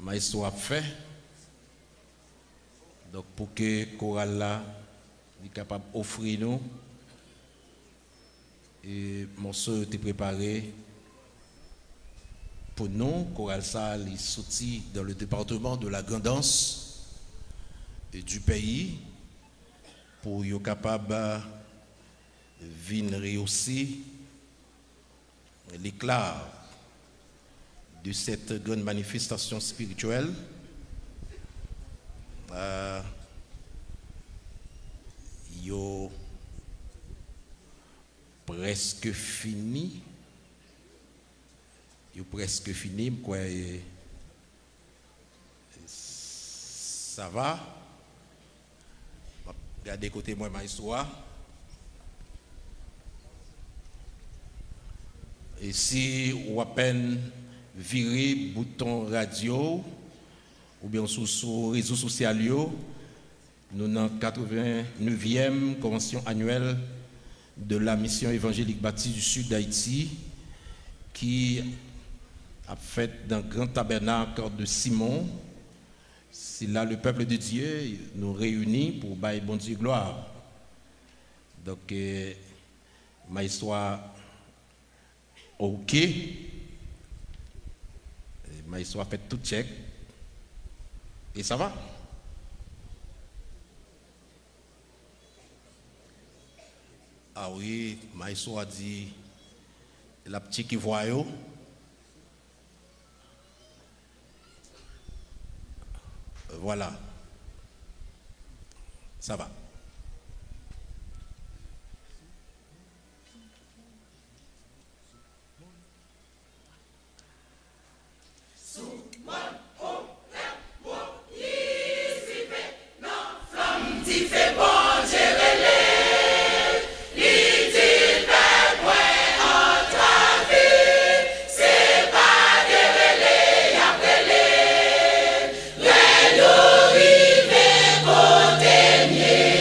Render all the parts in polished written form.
maestro a fait. Donc pour que chorale là soit capable d'offrir nous et morceau était préparé pour nous. Chorale ça est sorti dans le département de la Grandance et du pays pour être capable de venir aussi l'éclat de cette grande manifestation spirituelle. Yo presque fini. Quoi, ça va. Regardez côté moi ma histoire. Et si ou à peine virer bouton radio ou bien sur réseaux sociaux, nous dans 89e convention annuelle de la mission évangélique baptiste du sud d'Haïti qui a fait dans le grand tabernacle de Simon. C'est là le peuple de Dieu nous réunit pour bailler bon Dieu gloire. Donc ma histoire ok. Ma histoire fait tout check. Et ça va? Ah oui, ma histoire dit la petite qui voit yo. Voilà. Ça va. Yeah.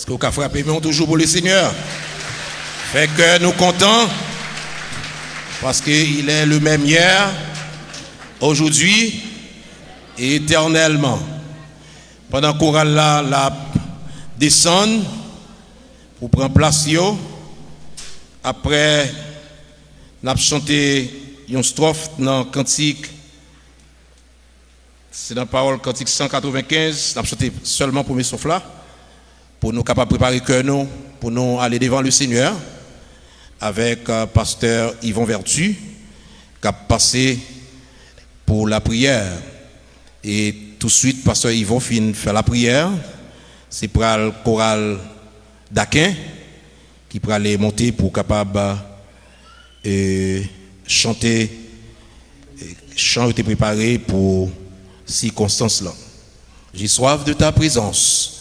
Est-ce que vous avez frappé mais toujours pour le Seigneur? Fait que nous comptons parce qu'il est le même hier, aujourd'hui et éternellement. Pendant qu'on a la descendre pour prendre place, après, nous avons chanté une strophe dans le cantique, c'est dans la parole cantique 195, nous avons chanté seulement pour mes souffles là, pour nous capables de préparer que nous, pour nous aller devant le Seigneur, avec pasteur Yvon Vertu, qui a passé pour la prière. Et tout de suite, pasteur Yvon finit faire la prière. C'est pour le choral d'Aquin qui pourra aller monter pour capable chanter. Chant était préparé pour circonstances là. J'ai soif de ta présence,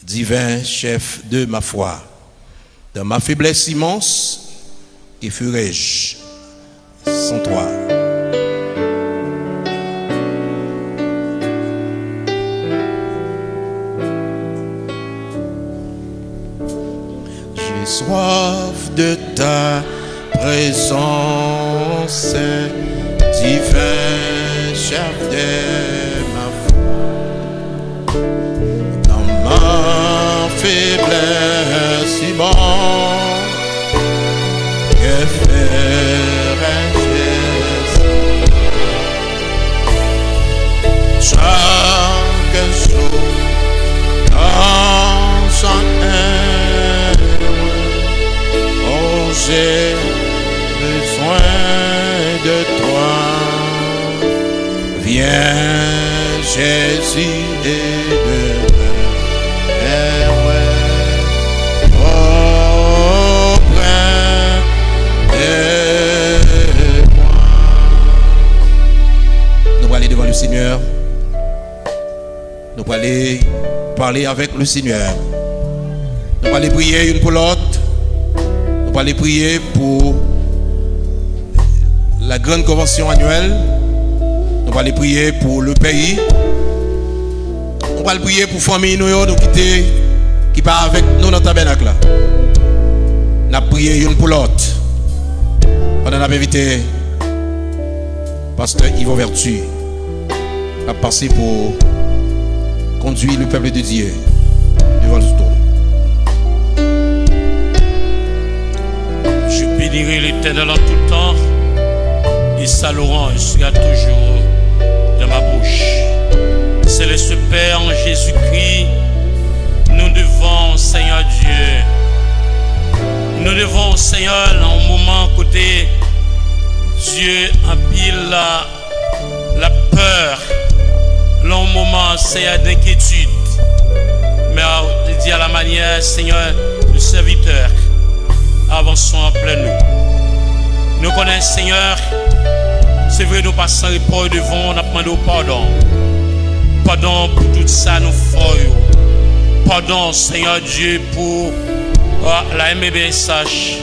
divin chef de ma foi. Dans ma faiblesse immense, que ferais-je sans toi? J'ai soif de ta présence, divin chef de ma foi. Dans ma faiblesse immense, que ferais-je chaque jour dans son oh, j'ai besoin de toi. Viens, Jésus, et devant le Seigneur, nous allons aller parler avec le Seigneur. Nous allons aller prier une pour l'autre. Nous allons aller prier pour la grande convention annuelle. Nous allons aller prier pour le pays. Nous allons aller prier pour la famille nous quitter, qui part avec nous dans le tabernacle. Nous allons prier une pour l'autre. On a invité pasteur Yvon Vertu à passer pour conduire le peuple de Dieu devant le trône. Je bénirai l'Éternel en tout temps et sa louange sera toujours dans ma bouche. Céleste Père en Jésus-Christ, nous devons, Seigneur Dieu, nous devons, Seigneur, en un moment côté Dieu en pile la peur. Long moment, Seigneur, d'inquiétude. Mais je dis à la manière, Seigneur, de serviteur, avançons en plein nous. Nous connaissons, Seigneur, c'est vrai, nous passons repos devant, nous demandons pardon. Pardon pour tout ça, nous faisons. Pardon, Seigneur Dieu, pour la MBSH,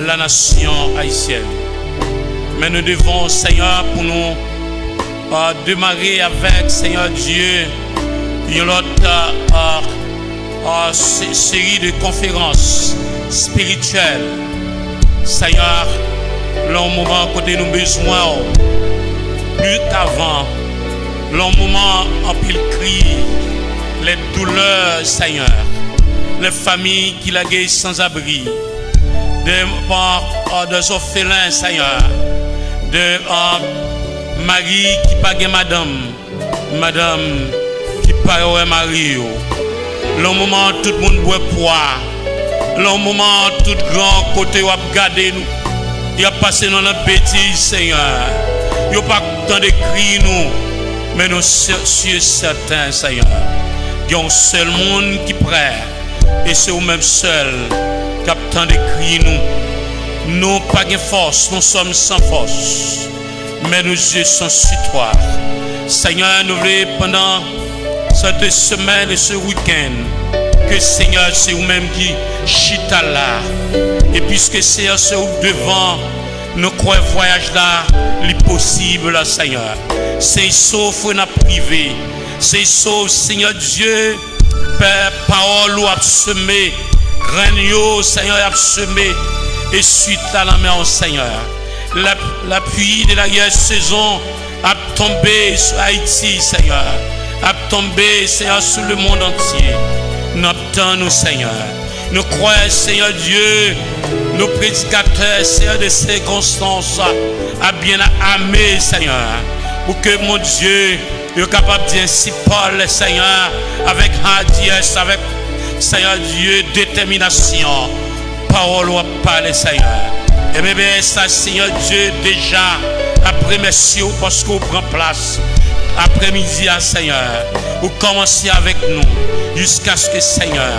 la nation haïtienne. Mais nous devons, Seigneur, pour nous démarrer avec, Seigneur Dieu, une autre série de conférences spirituelles. Seigneur, le moment côté nous besoin, plus qu'avant, le moment en pile cri, les douleurs, Seigneur, les familles qui la gueillent sans abri, des orphelins, Seigneur, de Marie qui pague madame qui pague Marie. Le moment tout le monde boit poids. Le moment tout grand côté où a gardé nous. Il a passé dans notre bêtise, Seigneur. Il n'y a pas tant de cris nous. Mais nous sommes certains, Seigneur. Il y a un seul monde qui prête. Et c'est au même seul qui a tant de cris nous. Nous pas de force, nous sommes sans force. Mais nos yeux sont sur toi. Seigneur, nous voulons pendant cette semaine et ce week-end que Seigneur, c'est vous-même qui chita là. Et puisque c'est devant, nous croyons voyage là, l'impossible là, Seigneur. C'est sauf n'a privé. C'est sauf, Seigneur Dieu, Père, parole ou a semé, grain Seigneur a semé, et suite à la main au Seigneur. La pluie de la saison a tombé sur Haïti, Seigneur, a tombé, Seigneur, sur le monde entier. Nous, Seigneur. Nous croyons, Seigneur Dieu, nos prédicateurs, Seigneur, des circonstances, à bien aimer, Seigneur, pour que mon Dieu est capable de dire ainsi, Paul, Seigneur, avec hardiesse, avec, Seigneur Dieu, détermination, parole ou parler, Seigneur. Et bien, ça, Seigneur Dieu, déjà, après, merci, parce qu'on prend place. Après-midi, Seigneur, vous commencez avec nous jusqu'à ce que, Seigneur,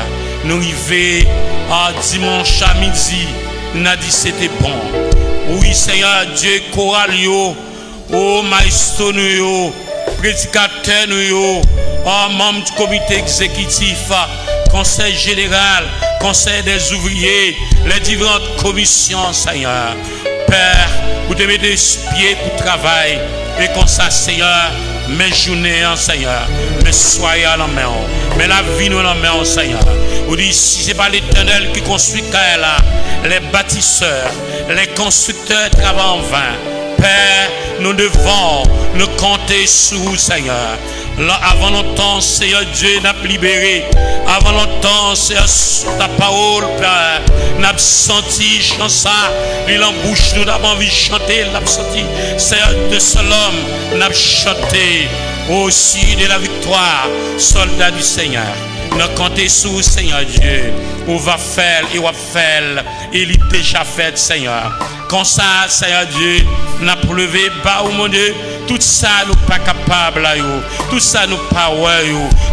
nous arrivions à dimanche à midi. Nous avons dit c'était bon. Oui, Seigneur Dieu, choralio, oh maestro, nous, prédicateur, nous, oh membre du comité exécutif, conseil général, conseil des ouvriers, les différentes commissions, Seigneur. Père, vous devez des pieds pour travail. Et comme ça, Seigneur, mes journées, Seigneur, mes soirées à la main, mais la vie nous la main, Seigneur. Vous dites, si ce n'est pas l'Éternel qui construit Kaela, les bâtisseurs, les constructeurs travaillent en vain. Père, nous devons nous compter sur vous, Seigneur. Là, avant longtemps, Seigneur Dieu, n'a libéré. Avant longtemps, Seigneur, ta parole, Père, n'a senti chanter. Il en bouche, nous avons envie de chanter, n'a senti. Seigneur, de seul homme, n'a chanté aussi de la victoire, soldat du Seigneur. Nous comptons sur vous, Seigneur Dieu. On va faire et on va faire. Il est déjà fait, Seigneur. Comme ça, Seigneur Dieu, n'a levé bas au mon Dieu. Tout ça nous pas capable tout ça nous pas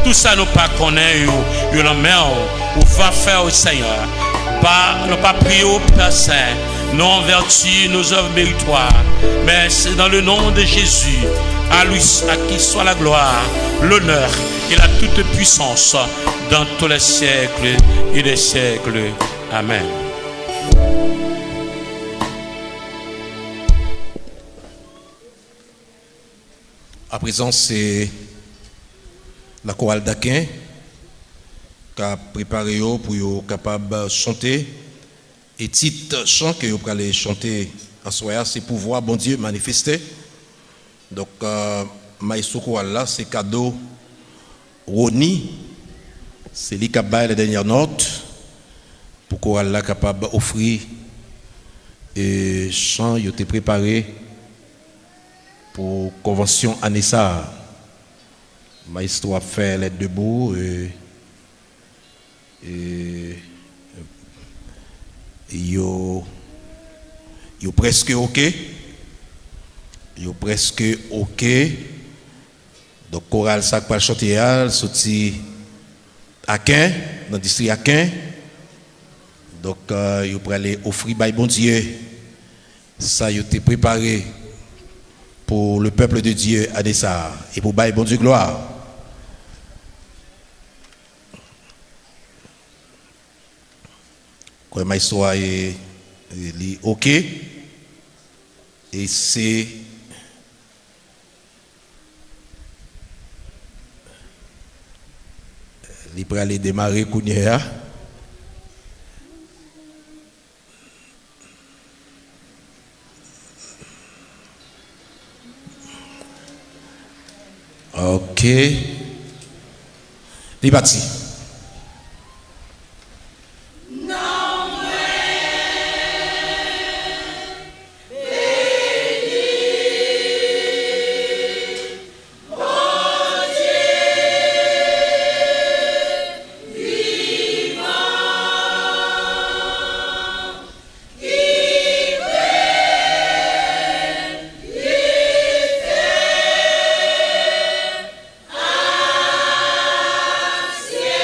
tout ça nous pas connaît yo la main on va faire au Seigneur. Pas nous pas prier au Père Saint, non en vertu nos œuvres méritoires, mais c'est dans le nom de Jésus. À lui, à qui soit la gloire, l'honneur et la toute puissance dans tous les siècles et des siècles. Amen. À présent, c'est la chorale d'Aquin qui a préparé pour être capable de chanter. Et titre chant que vous allez chanter à soir, c'est pouvoir bon Dieu manifester. Donc, maestro chorale là, c'est cadeau Roni. C'est lui qui a baillé les dernières notes pour chorale là capable d'offrir et chant, il a été préparé pour convention Anessa. Maestro a fait les debout yo presque ok. Yo presque ok. Donc chorale ça pas chanter sorti Aquin dans le district Aquin. Donc yo pour aller offrir by bon Dieu. Ça yo été préparé pour le peuple de Dieu à Dessar et pour bailler bon Dieu gloire. Quand ma histoire est ok et c'est il peut aller démarrer Kounia. Ok. Il est parti. Yeah.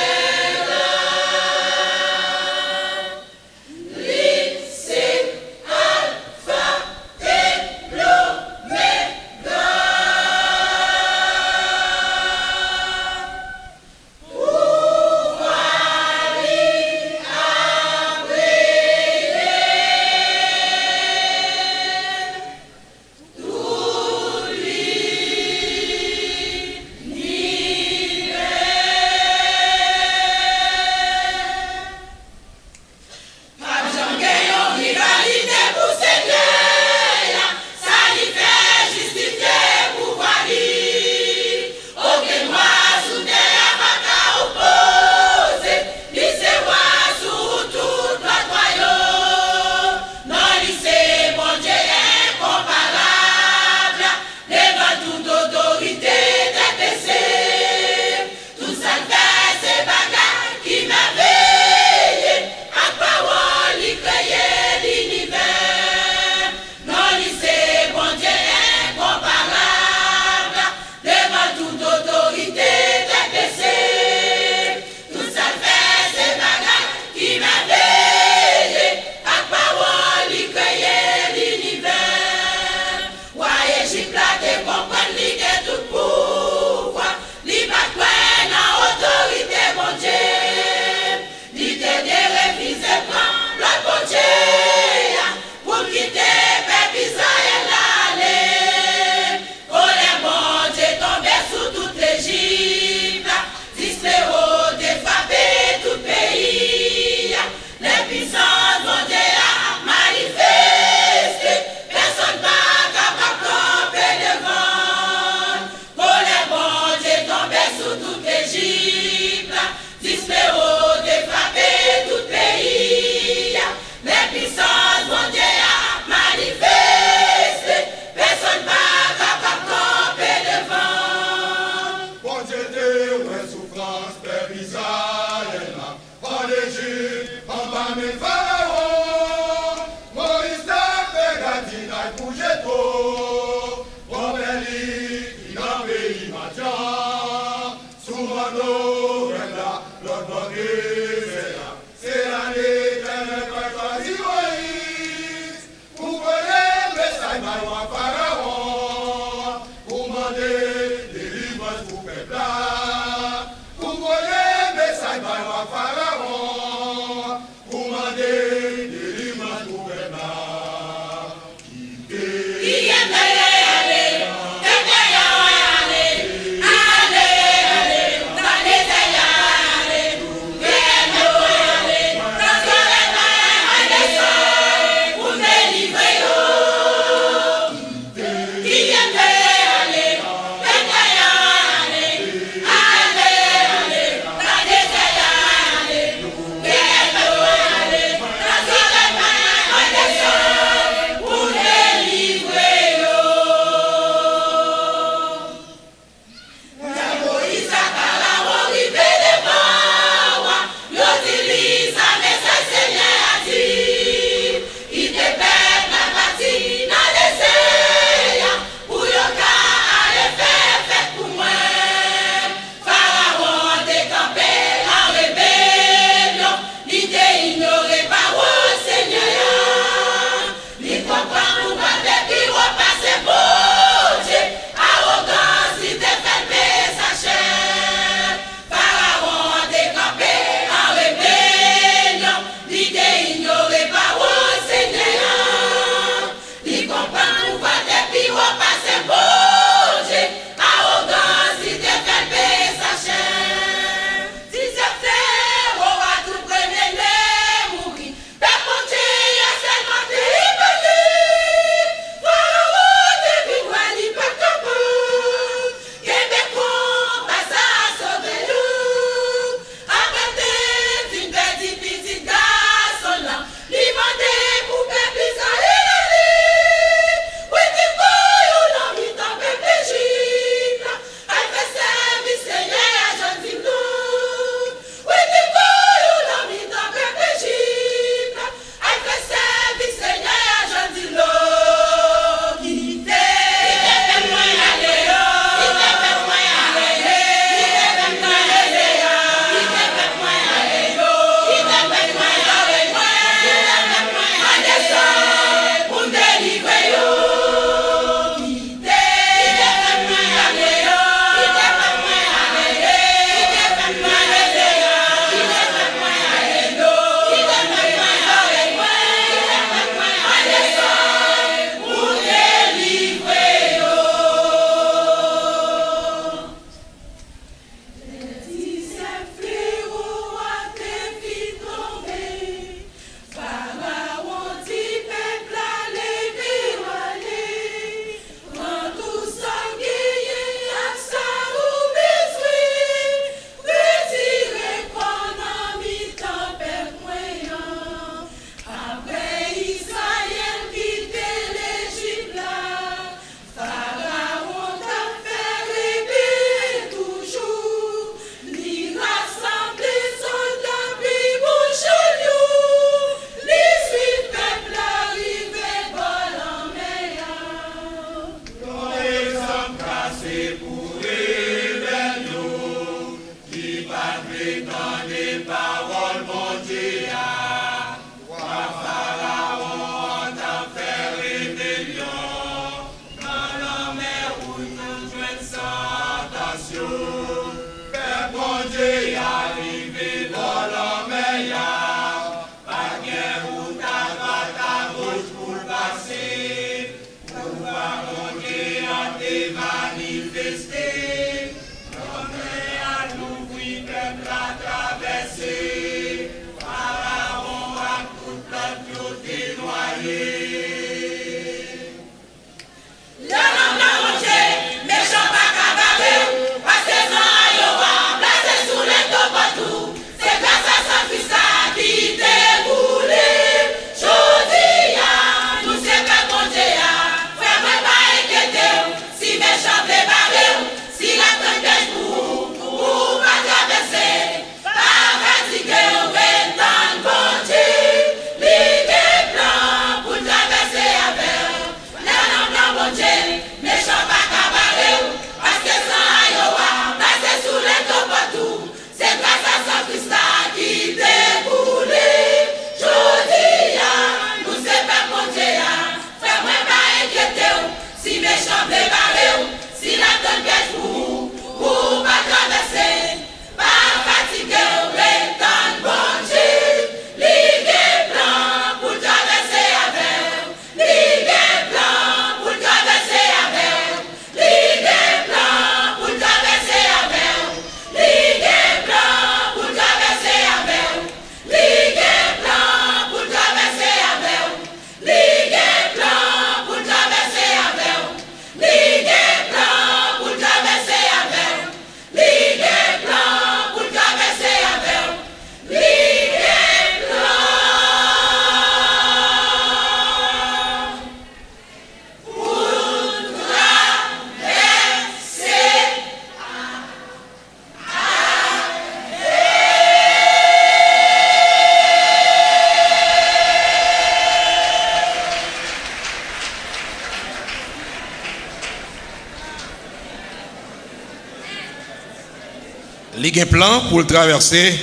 Il y a un plan pour le traverser.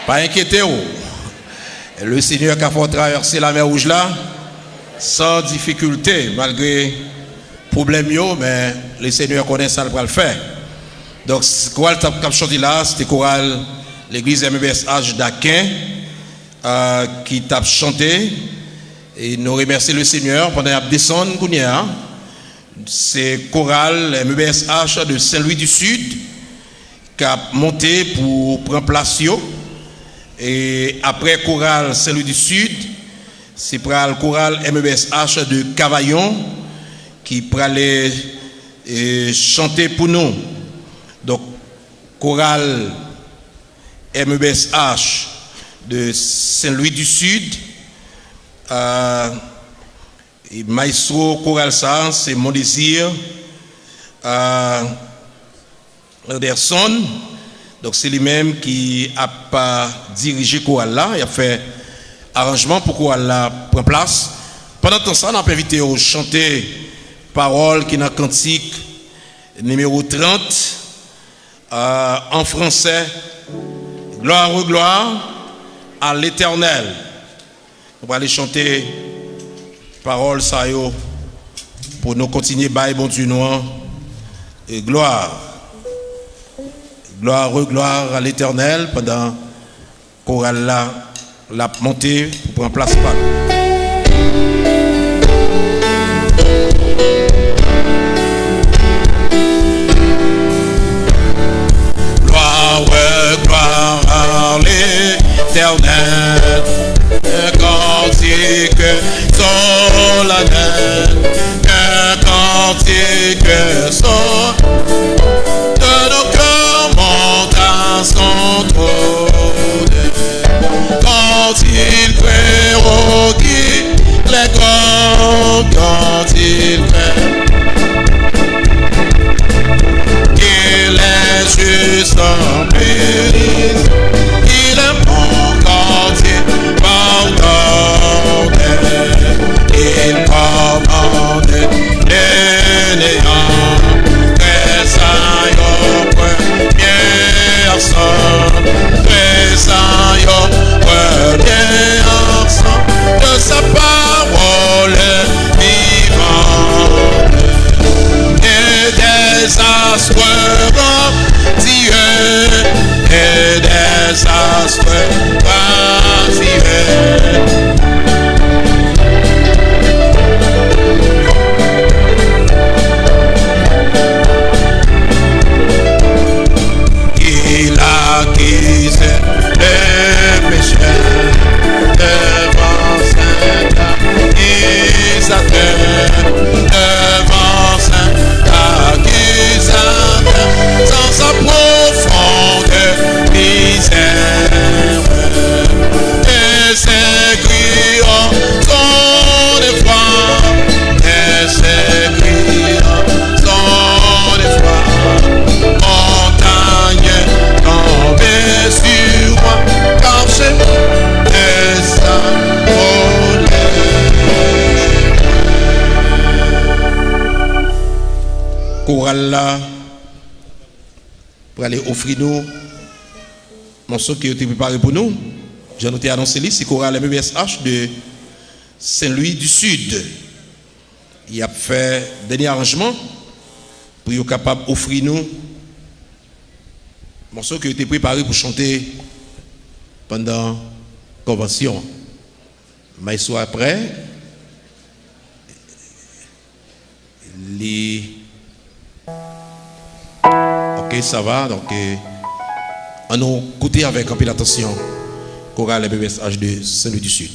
Pas inquiétez-vous. Le Seigneur qui a fait traverser la mer Rouge là, sans difficulté, malgré problème, mais le Seigneur connaît ça, il va le faire. Donc, le choral qui a chanté là, c'était le choral l'église MBSH d'Aquin qui t'a chanté. Et nous remercions le Seigneur pendant la descente. C'est le choral MBSH de Saint-Louis du Sud qui a monté pour prendre place. Et après le choral Saint-Louis du Sud, c'est le choral MBSH de Cavaillon qui peut aller chanter pour nous. Donc, choral MBSH de Saint-Louis du Sud, et maestro choral ça, c'est Mon Désir, Anderson. Donc, c'est lui-même qui a dirigé le choral là, il a fait arrangement pour que le choral là prenne place. Pendant tout ça, on a invité à chanter parole qui est dans le cantique numéro 30 en français. Gloire ou gloire à l'Éternel. On va aller chanter parole ça yo pour nous continuer bail bon Dieu noir et gloire. Gloire ou gloire à l'Éternel pendant chorale là la montée pour prendre place par gloire à l'Éternel, un cantique solennel, un cantique solennel, de nos cœurs monte à son trône, quand il prérogue les grands, quand il juste en périsse, il est bon quand il pardonne, il commande les néants, très saint premier sang, très saint premier sang, de sa parole vivante, et des astres et des astres il acquise les pécheurs devant Saint-Accusateur, devant Saint-Accusateur, sans sa profonde misère, et ses cris sont des fois, et ses cris sont des fois, montagne tombée sur moi, car j'ai des volets. Choral là pour aller offrir nous morceau qui a été préparé pour nous. J'ai noté annoncé ici, c'est choral MBSH de Saint-Louis du Sud. Il a fait dernier arrangement pour être capable d'offrir nous morceau qui a été préparé pour chanter pendant la convention. Mais soit après, ok, ça va. Donc, on nous écouter avec un peu d'attention. Chorale MBSH de Saint-Louis du Sud.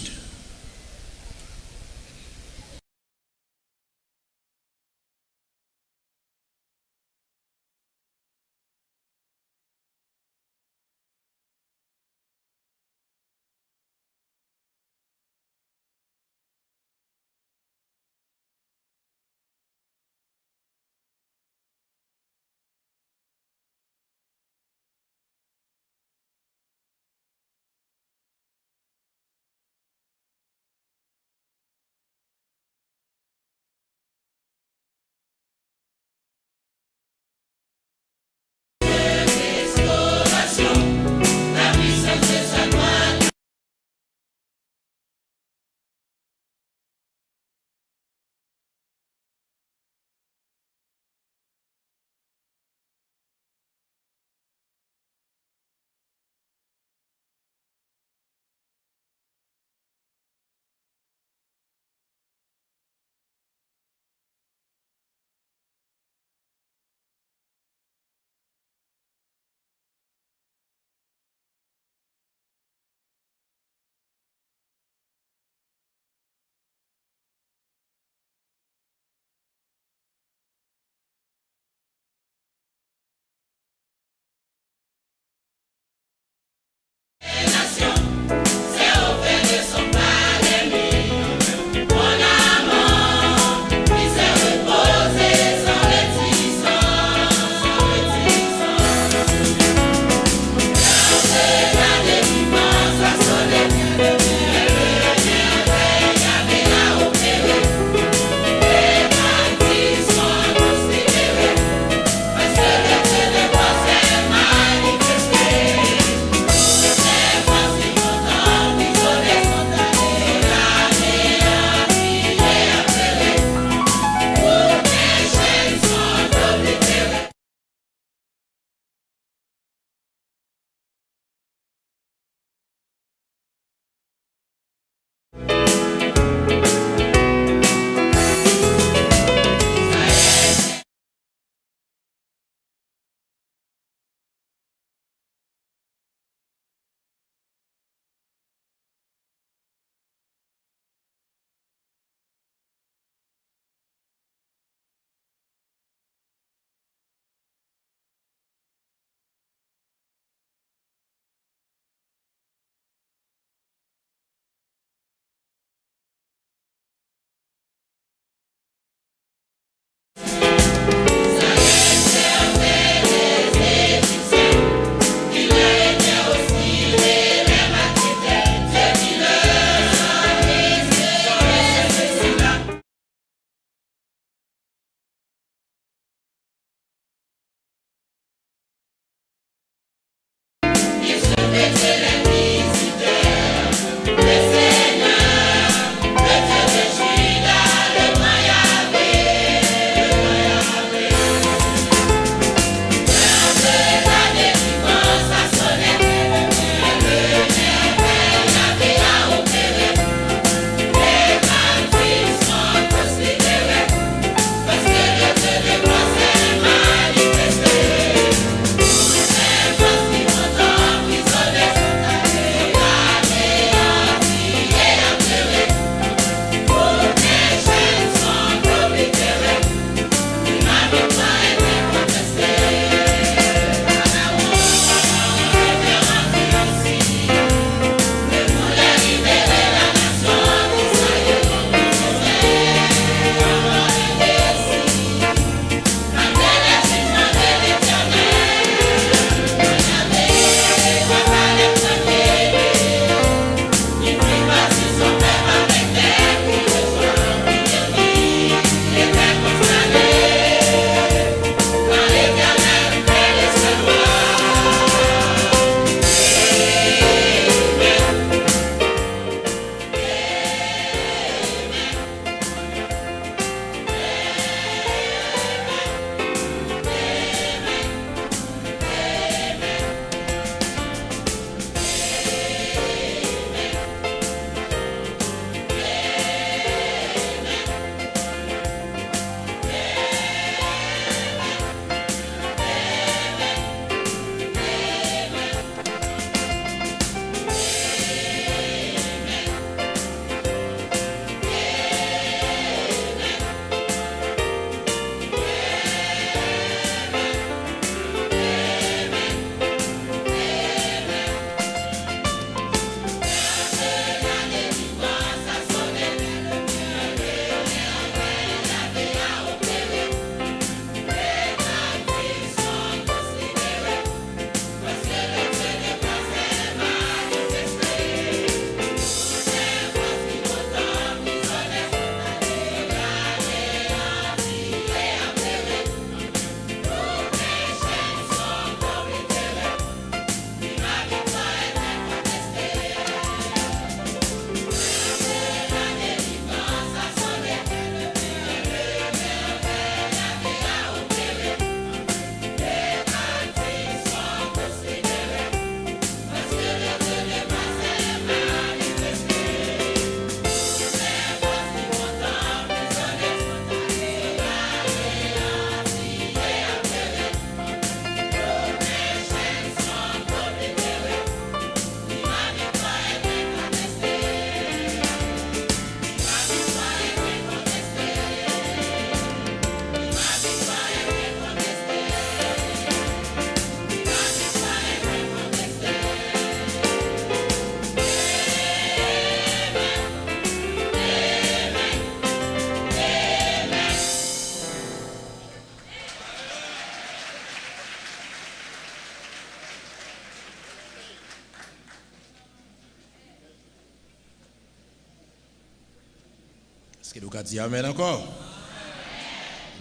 que nous avons dit Amen encore?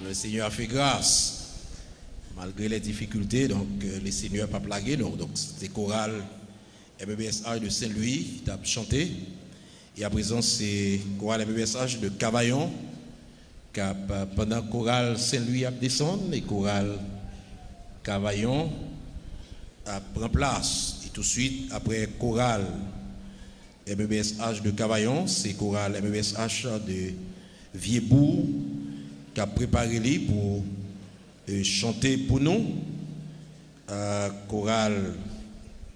Le Seigneur a fait grâce. Malgré les difficultés, donc le Seigneur n'a pas plagué. Donc c'est chorale MBSH de Saint-Louis qui a chanté. Et à présent, c'est chorale MBSH de Cavaillon qui a, pendant chorale Saint-Louis a descendu et chorale Cavaillon a pris place. Et tout de suite, après chorale MBSH de Cavaillon, c'est chorale MBSH de Vieux-Bourg qui a préparé lui pour chanter pour nous. Chorale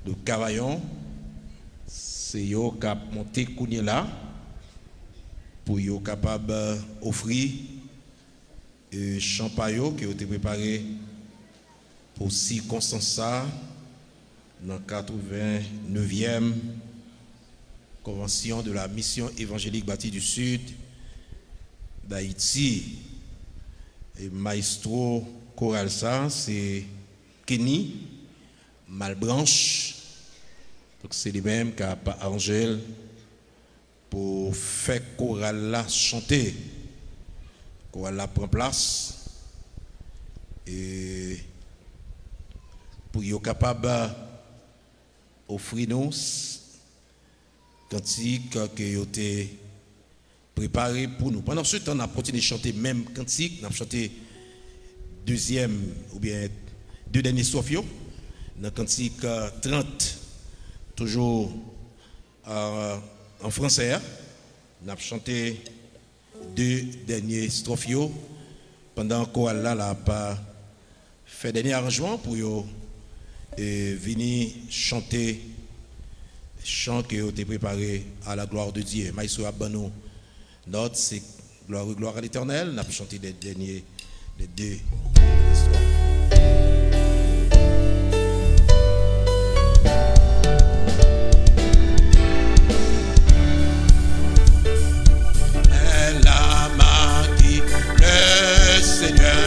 de Cavaillon, c'est eux qui a monté Kounia là pour être capable d'offrir champagne qui a été préparé pour circonstance dans la 89e convention de la mission évangélique bâtie du Sud d'Haïti. Et maestro choral ça, c'est Kenny Malbranche. Donc c'est les mêmes qui a arrangé pour faire choral là chanter. Choral là prend place et pour être capable d'offrir nous cantique qui a été préparé pour nous. Pendant ce temps, on a continué de chanter même cantique, on a chanté deuxième ou bien deux derniers sophios, dans cantique 30, toujours en français. On a chanté deux derniers strophios pendant que chorale là n'a pas fait dernier arrangement pour venir chanter chant qui a été préparé à la gloire de Dieu. Maïso Abano, notre c'est gloire à l'Éternel. On a chanté les deux strophes. Elle a marqué le Seigneur.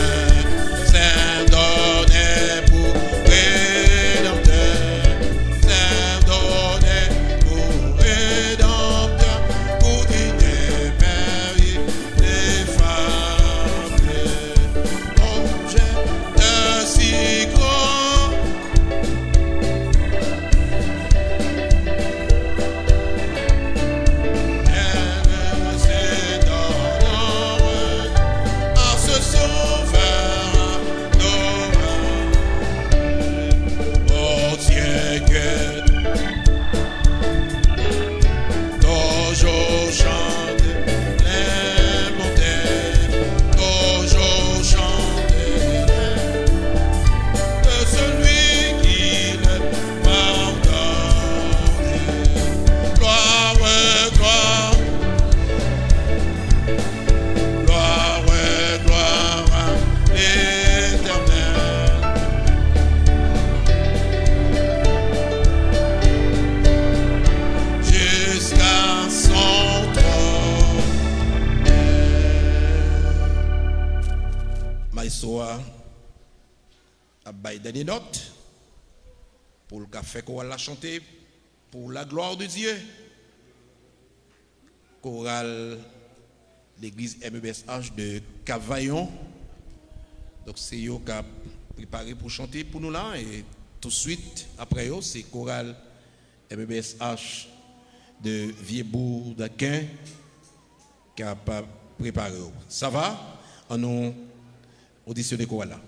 Dernière note pour le café qu'on va la chanter pour la gloire de Dieu. Chorale l'église MBSH de Cavaillon. Donc c'est eux qui a préparé pour chanter pour nous là et tout de suite après eux c'est chorale MBSH de Vieux-Bourg d'Aquin qui a préparé. Ça va? On nous auditionne chorale là.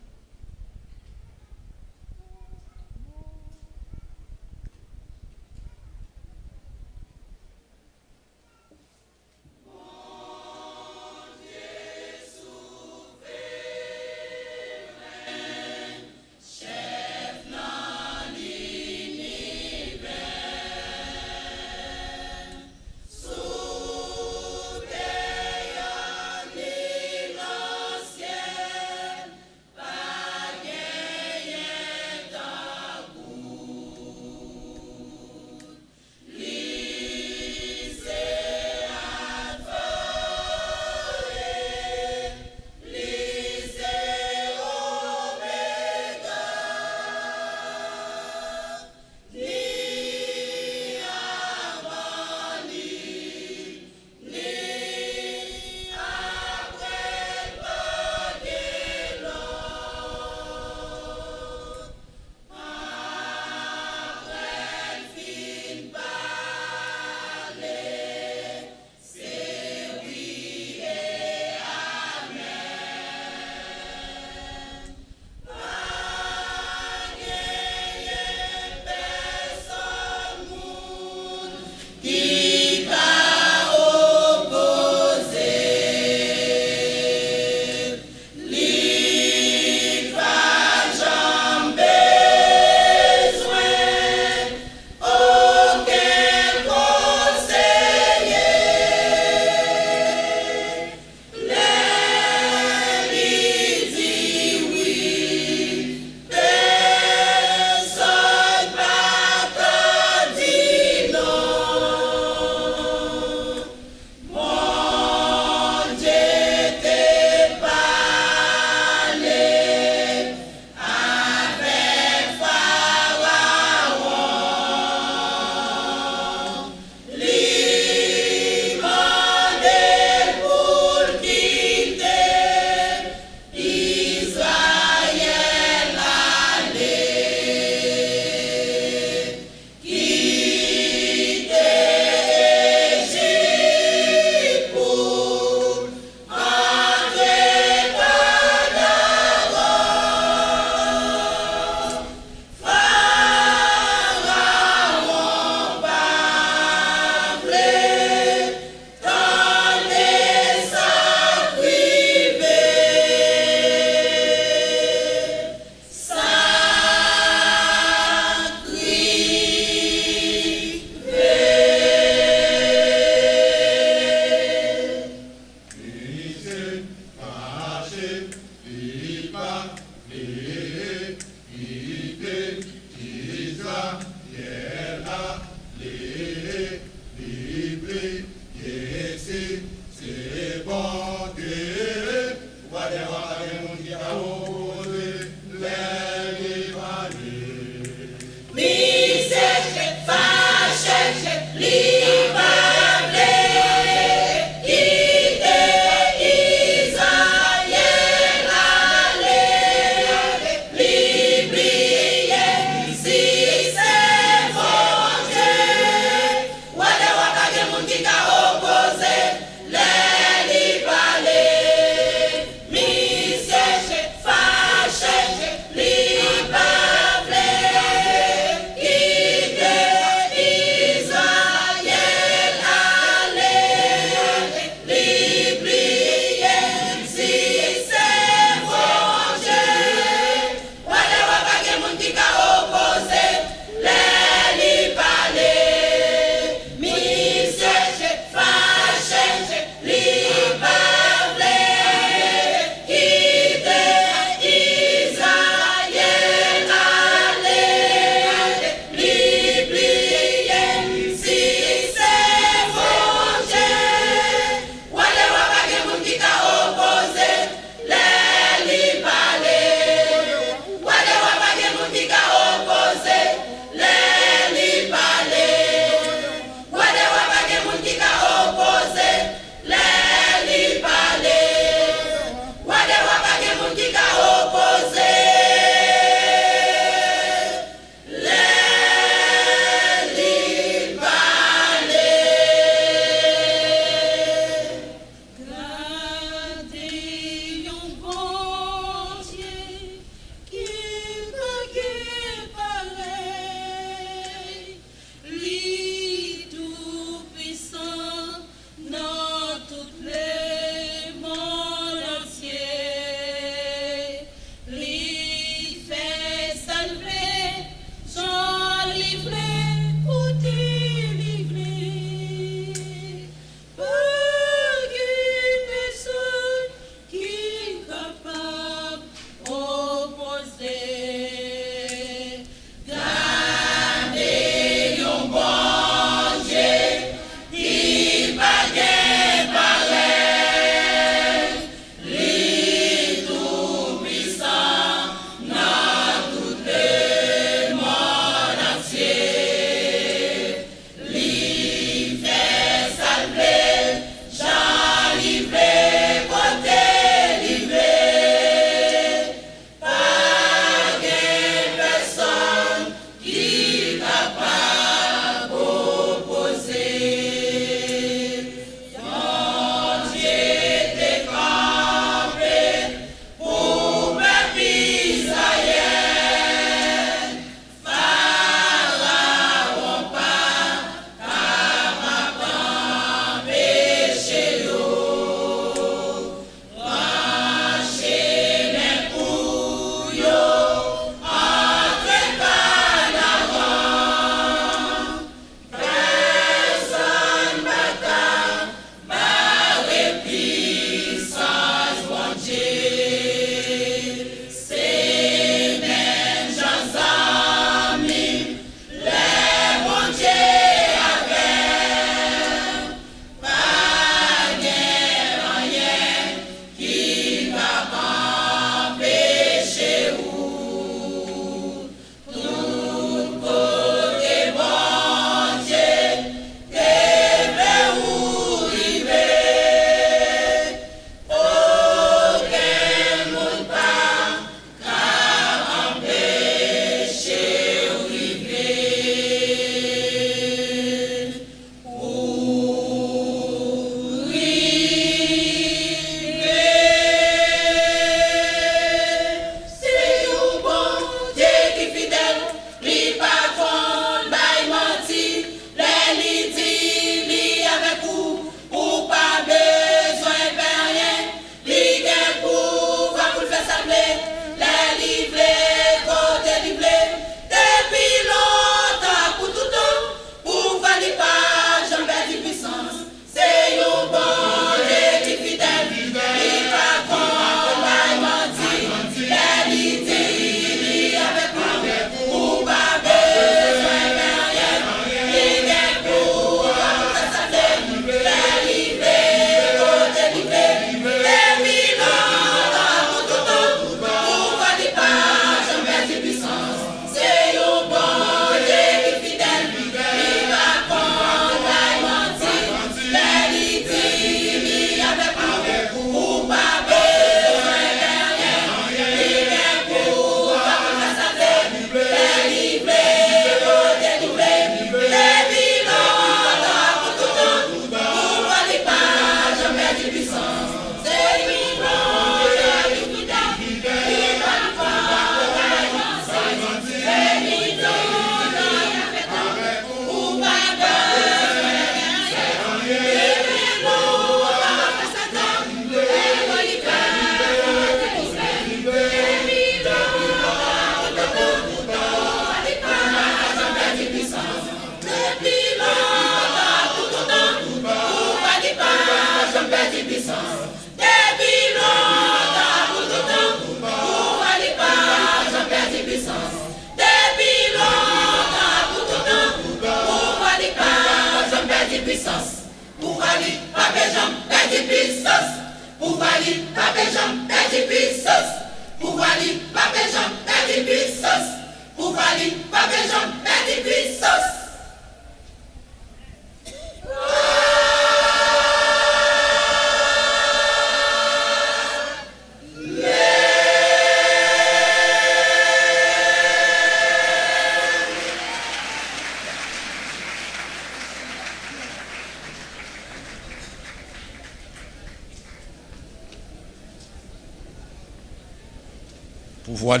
Pouvoir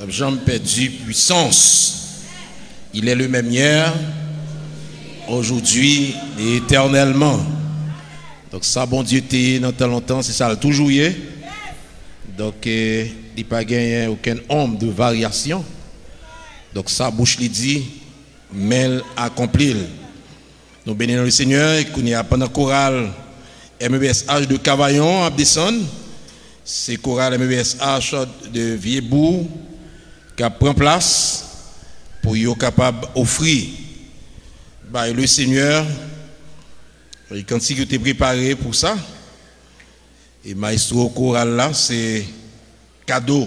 jamais perdu puissance. Il est le même hier, aujourd'hui et éternellement. Donc ça, bon Dieu, t'es dans tant longtemps, c'est ça, toujours y est. Donc il n'y a pas gagné aucune ombre de variation. Donc ça, bouche lui dit, mais accomplir. Nous bénissons le Seigneur et qu'on y a pendant chorale MEBSH de Cavaillon à descendre. C'est chorale MEBSH de Vieux-Bourg qui prend place pour être capable d'offrir le Seigneur. Et quand tu es préparé pour ça, et maestro chorale là, c'est cadeau.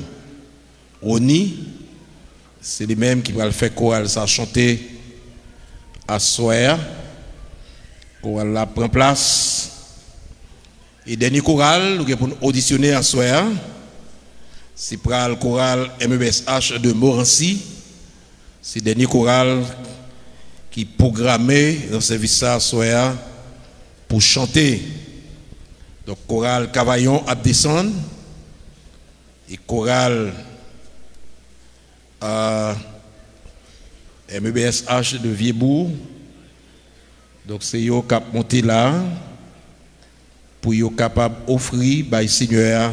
Oni, c'est les mêmes qui vont le faire chorale, ça chanter à soir. Chorale là prend place. Et dernier choral, nous avons auditionné à soir, c'est pour le choral MEBSH de Morancy. C'est le dernier choral qui est programmé dans ce service à soir pour chanter. Donc, choral Cavaillon à descendre et choral MEBSH de Vieux-Bourg. Donc, c'est eux qui ont monté là. Pour être capable d'offrir par Seigneur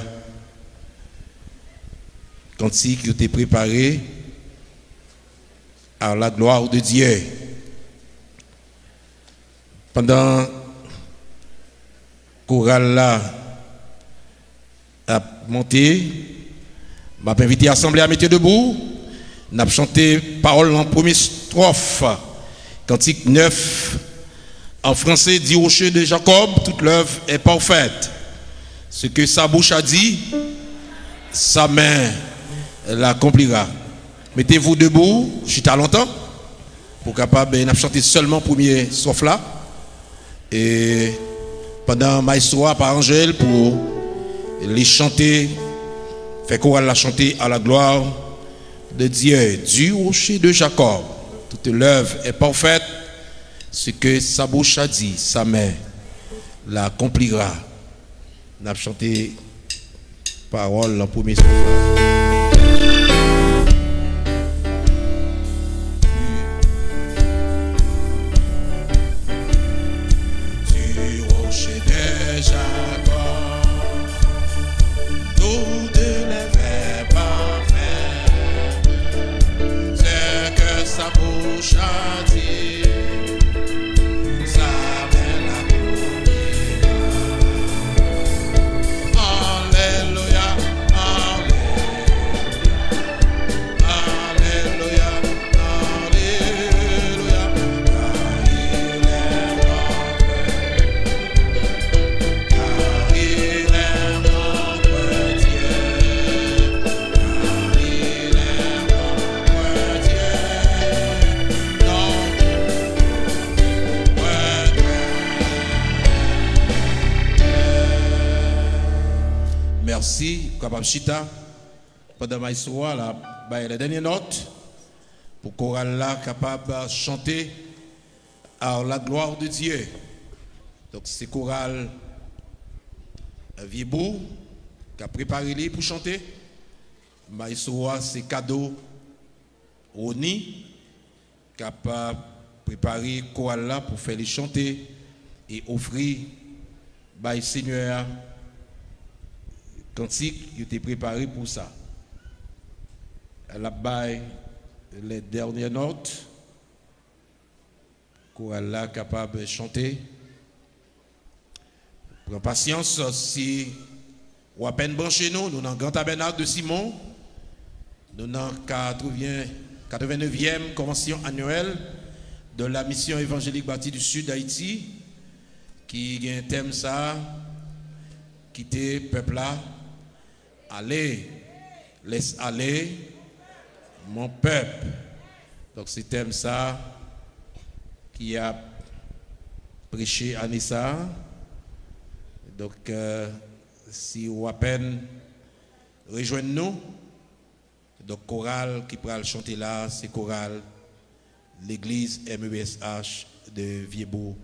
quand il était préparé à la gloire de Dieu. Pendant chorale là a monté, m'a invité à l'assemblée à mettre debout. N'a chanté parole en première strophe, cantique 9. En français, dit rocher de Jacob, toute l'œuvre est parfaite. Ce que sa bouche a dit, sa main l'accomplira. Mettez-vous debout, je suis à longtemps, pour capable de chanter seulement premier sauf là. Et pendant maestro par Angèle pour les chanter, fait chorale la chanter à la gloire de Dieu, du rocher de Jacob. Toute l'œuvre est parfaite. Ce que sa bouche a dit, sa main l'accomplira. On a chanté parole en premier souffle. Du rocher de Jacob, toutes les vers parfaits, ce que sa bouche a dit. Merci, capable chita pendant maestro là, la dernière note pour chorale là capable de chanter à la gloire de Dieu. Donc c'est chorale Vieux-Bourg qui a préparé les pour chanter. Maestro c'est cadeau Oni qui a préparé chorale là pour faire les chanter et offrir by Seigneur. Cantique, il était préparé pour ça. Elle a baillé les dernières notes. Chorale là capable de chanter. Prends patience si ou à peine branché nous dans le grand tabernacle de Simon. Nous dans 89e convention annuelle de la mission évangélique bâtie du sud d'Haïti. qui a un thème ça, quitter peuple là, allez, laisse aller mon peuple. Donc c'est thème ça qui a prêché Anissa. Donc si vous à peine rejoignez-nous, donc chorale qui pourra chanter là, c'est chorale l'église MESH de Vieux-Bourg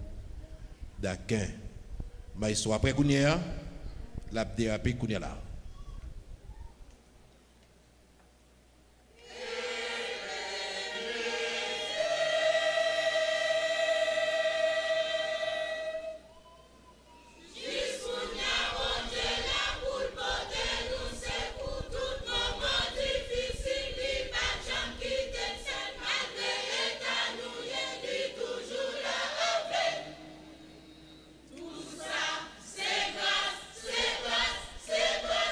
d'Aquin. Mais soit après Kounia, la dérapé Kounia là. C'est grâce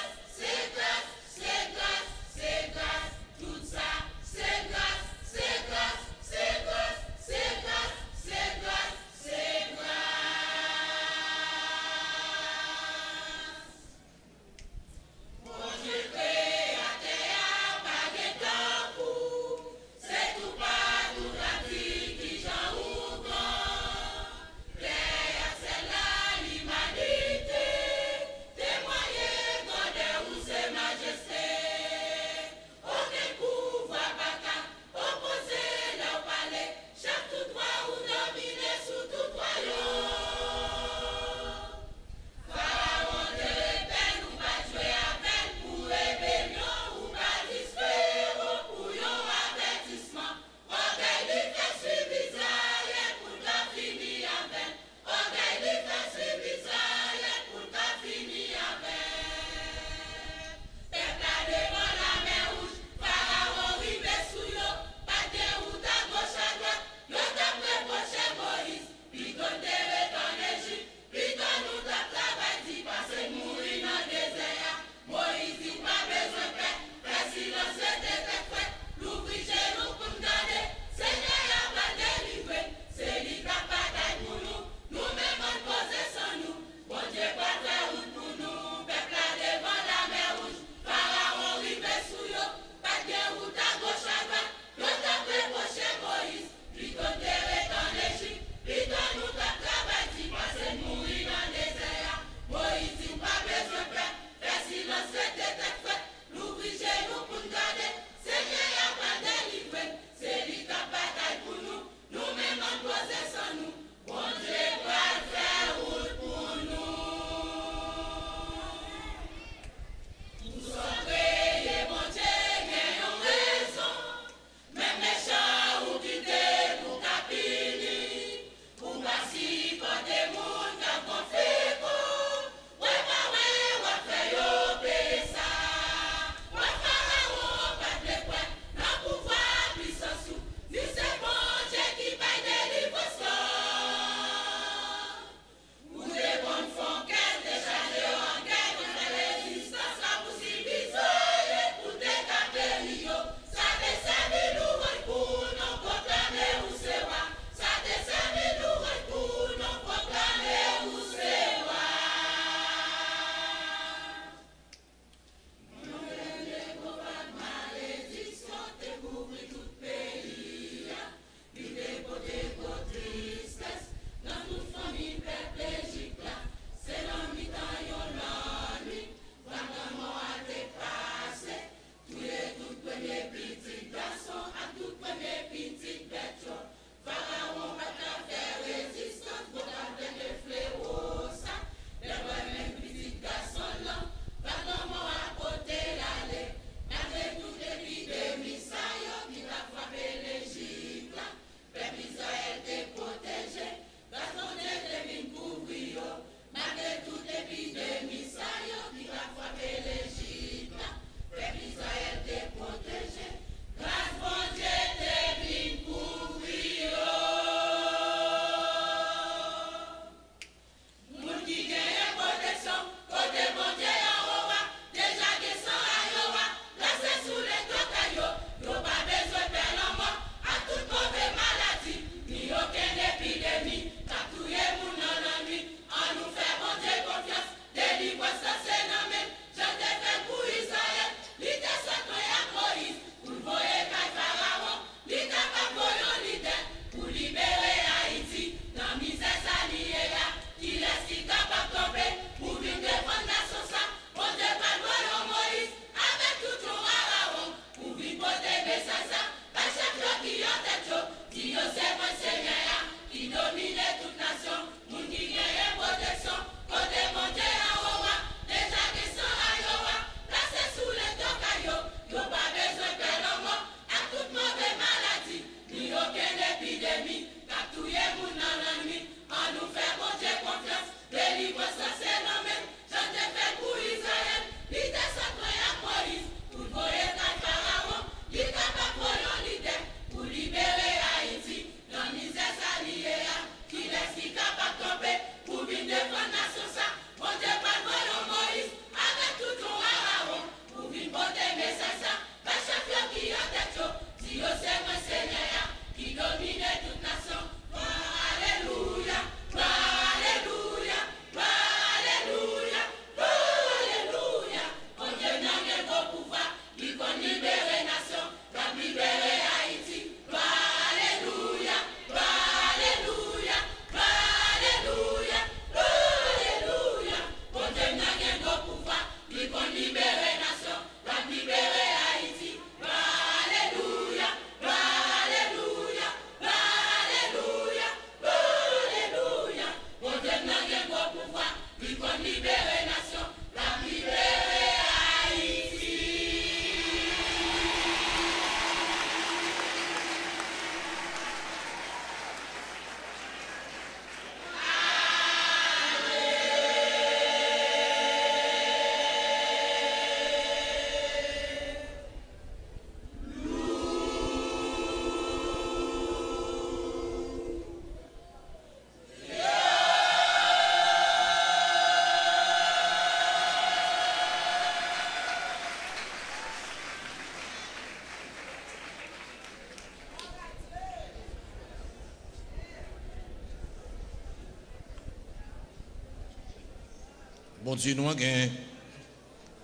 bon Dieu, nous avons un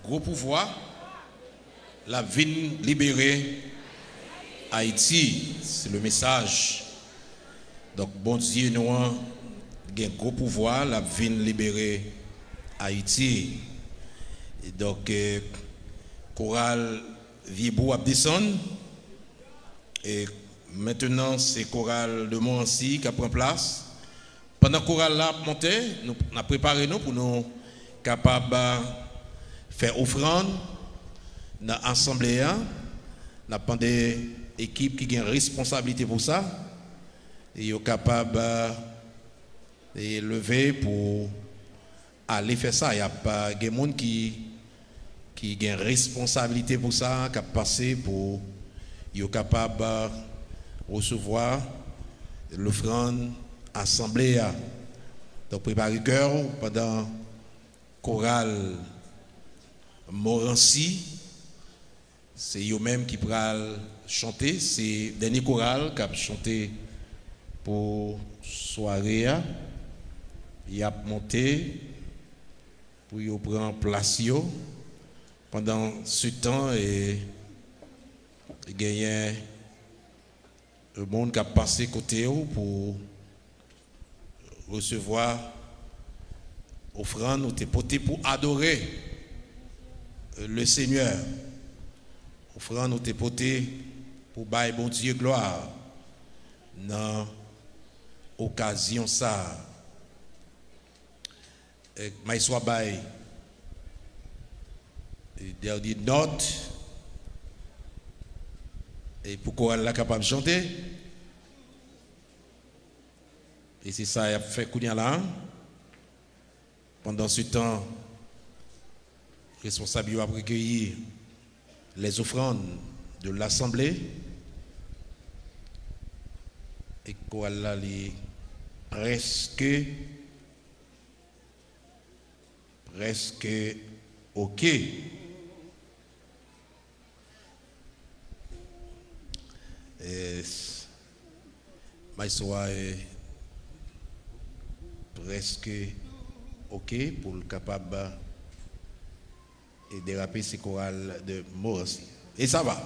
gros pouvoir, la vie libérée Haïti, c'est le message. Donc, bon Dieu, nous avons un gros pouvoir, la vie libérée Haïti. Et donc, chorale Vibou Abdesson. Et maintenant, c'est chorale de Montrancy qui prend place. Pendant que chorale là montait, nous avons préparé nous pour nous capables de faire offrande dans l'assemblée. Nous avons des équipes qui ont une responsabilité pour ça. Et ils sont capables de lever pour aller faire ça. Il n'y a pas de monde qui a une responsabilité pour ça, qui a passé pour être capable de recevoir l'offrande assemblée. Donc, préparez cœur pendant chorale Morancy. C'est eux-mêmes qui pourront chanter. C'est le dernier chorale qui a chanté pour soirée. Il a monté pour y prendre place. Pendant ce temps, il y a le monde qui a passé côté pour recevoir offrande ou te porter pour adorer le Seigneur. Offrande ou te porter pour bailler bon Dieu gloire dans occasion ça. Mais soit bail dernière note et pourquoi elle est capable de chanter. Et c'est ça qu'il a fait Kounia là. Pendant ce temps, le responsable a recueilli les offrandes de l'assemblée. Et Kouala est presque OK. Mais soit presque OK pour le capable de déraper ces chorales de Morancy. Et ça va.